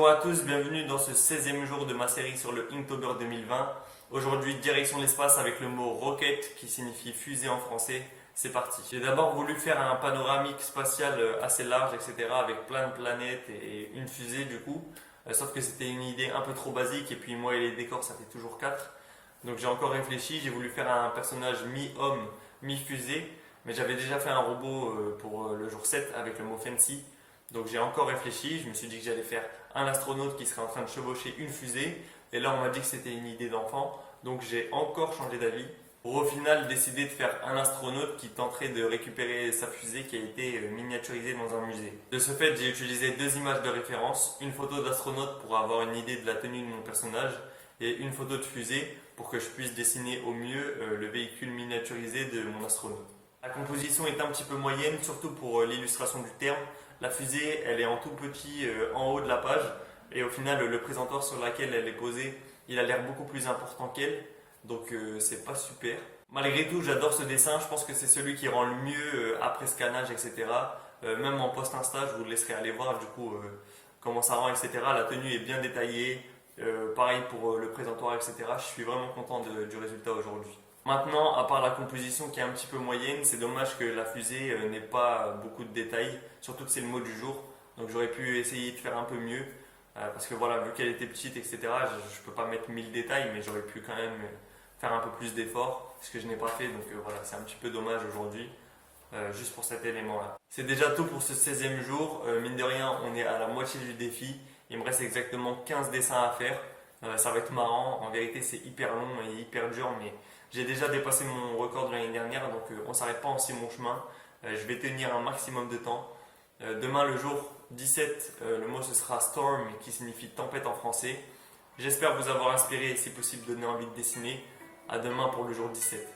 Bonjour à tous, bienvenue dans ce 16e jour de ma série sur le Inktober 2020. Aujourd'hui, direction l'espace avec le mot rocket qui signifie fusée en français. C'est parti. J'ai d'abord voulu faire un panoramique spatial assez large, etc. avec plein de planètes et une fusée du coup. Sauf que c'était une idée un peu trop basique et puis moi et les décors ça fait toujours 4. Donc j'ai encore réfléchi, j'ai voulu faire un personnage mi-homme, mi-fusée. Mais j'avais déjà fait un robot pour le jour 7 avec le mot fancy. Donc j'ai encore réfléchi, je me suis dit que j'allais faire un astronaute qui serait en train de chevaucher une fusée. Et là on m'a dit que c'était une idée d'enfant. Donc j'ai encore changé d'avis. Pour au final décider de faire un astronaute qui tenterait de récupérer sa fusée qui a été miniaturisée dans un musée. De ce fait j'ai utilisé deux images de référence. Une photo d'astronaute pour avoir une idée de la tenue de mon personnage. Et une photo de fusée pour que je puisse dessiner au mieux le véhicule miniaturisé de mon astronaute. La composition est un petit peu moyenne, surtout pour l'illustration du terme. La fusée, elle est en tout petit en haut de la page et au final, le présentoir sur lequel elle est posée, il a l'air beaucoup plus important qu'elle. Donc, c'est pas super. Malgré tout, j'adore ce dessin. Je pense que c'est celui qui rend le mieux après scannage, etc. Même en post Insta, je vous laisserai aller voir du coup comment ça rend, etc. La tenue est bien détaillée. Pareil pour le présentoir, etc. Je suis vraiment content du résultat aujourd'hui. Maintenant, à part la composition qui est un petit peu moyenne, c'est dommage que la fusée n'ait pas beaucoup de détails, surtout que c'est le mot du jour. Donc j'aurais pu essayer de faire un peu mieux, parce que voilà, vu qu'elle était petite, etc., je ne peux pas mettre 1000 détails, mais j'aurais pu quand même faire un peu plus d'efforts, ce que je n'ai pas fait. Donc voilà, c'est un petit peu dommage aujourd'hui, juste pour cet élément-là. C'est déjà tout pour ce 16e jour. Mine de rien, on est à la moitié du défi. Il me reste exactement 15 dessins à faire. Ça va être marrant. En vérité, c'est hyper long et hyper dur, mais j'ai déjà dépassé mon record de l'année dernière, donc on ne s'arrête pas en si bon chemin. Je vais tenir un maximum de temps. Demain, le jour 17, le mot ce sera storm, qui signifie tempête en français. J'espère vous avoir inspiré et si possible donner envie de dessiner. À demain pour le jour 17.